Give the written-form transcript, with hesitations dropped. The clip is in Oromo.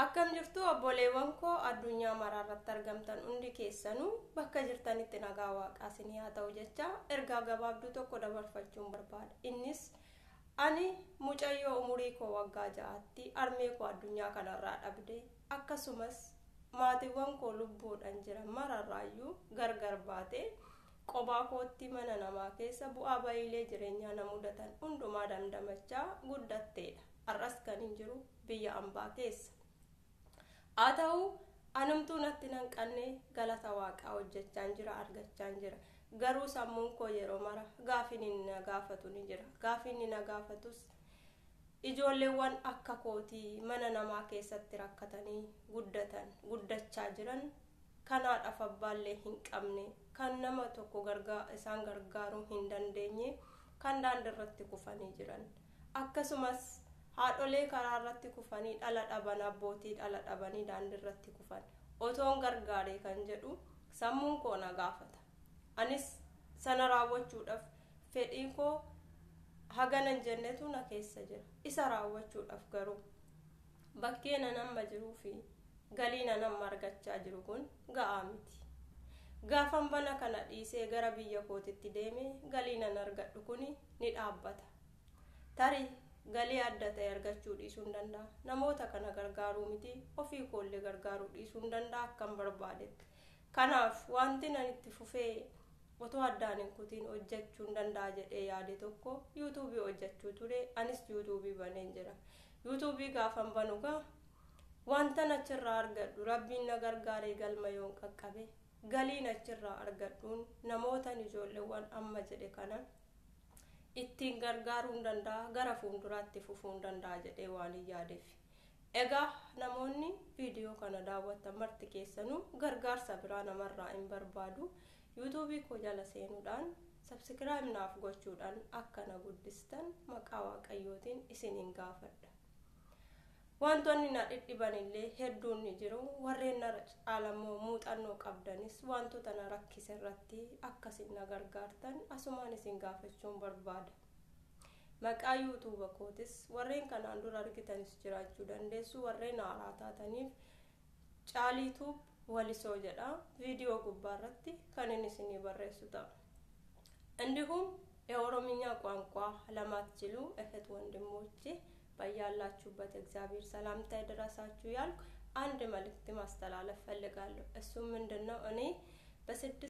Akkam jirtu obboleewwan koo addunyaa maraarratti argamtan hundi keessanuu bakka jirtanitti nagaa waaqaa isinii haa ta'u jecha ergaa gabaabduu tokko dabarfachuun barbaada. Innis ani mucayyoo umurii koo waggaa 6tti armee koo addunyaa kanarraa dhabde akkasumas maatiiwwan koo lubbuudhaan jiran mararraayyuu gargar baatee qophaa kootti mana namaa keessa bu'aa bayiilee jireenyaa na mudatan hundumaa dandamachaa guddatteedha. Har'as kan hin jiru biyya ambaa keessa. Haa ta'u anumtuu natti nanqannee galata waaqaa hojjechaan jira argachaan jira. Garuu sammuun koo yeroo mara gaafin inni na gaafatu ni jira. Gaafin inni na gaafatus ijoolleewwan akka kootii mana namaa keessatti rakkatanii guddachaa jiran kan haadhaaf abbaallee hin qabne kan nama tokko isaan gargaaruu hin dandeenye kan daandirratti kufanii jiran akkasumas haadholee karaa irratti kufanii dhala dhaban abbootii dhala dhabanii daandirratti kufan otoon gargaaree kan jedhu sammuun koo na gaafata. Anis sana raawwachuudhaaf fedhii koo haganan jennetu na keessa jira. Isa raawwachuudhaaf garuu bakkee nama jiruu fi galii nama argachaa jiru kun ga'aa miti. Gaafan bana kana dhiisee gara biyya kootitti deemee galii nan argadhu kuni ni dhaabbata. Tarii galii adda ta'e argachuu dhiisuu hin danda'a. Namoota kana gargaaruu miti ofii koollee gargaaruu dhiisuu hin danda'a akkan barbaadetti. Kanaaf wanti nan itti fufee otoo addaan hin kutiin hojjechuu hin danda'a jedhee yaade tokko yuutuubii hojjechuu ture. Anis yuutuubii baneen jira. Yuutuubii gaafan banugaa wanta achirraa argadhu rabbiin na gargaaree galma yoon qaqqabe galiin achirraa argadhuun namootan ijoolleewwan amma jedhe kana ittiin gargaaruu hin danda'a gara fuulduraatti fufuu hin danda'a jedhee waan hin yaadeef. Egaa namoonni viidiyoo kana daawwatan marti keessanuu gargaarsa biraa namarraa hin barbaadu. Yuutuubii koo jala seenuudhaan sabskiraayib naaf gochuudhaan akka na guddistan maqaa waaqayyootiin isiniin gaafadha. Wantoonni na dhidhiban illee hedduun ni jiru. Warreen na caalamoo muuxannoo qabdanis wantoota na rakkise irratti akkasiin na gargaartan asumaan isin gaafachuun barbaada. Maqaa yuutuuba kootis warreen kanaan dura argitanis jiraachuu dandeessu. Warreen haaraa taataniif caaliituub walisoo jedha viidiyoo gubbaarratti kan inni isinii barreessu ta'a. እንዲሁም የኦሮምኛ ቋንቋ ለማትችሉ እህት ወንድሞቼ በያላችሁበት እግዚአብሔር ሰላምታ ይድረሳችሁ ያልኩ አንድ መልእክት ማስተላለፍ ፈልጋለሁ። እሱም ምንድነው እኔ በ6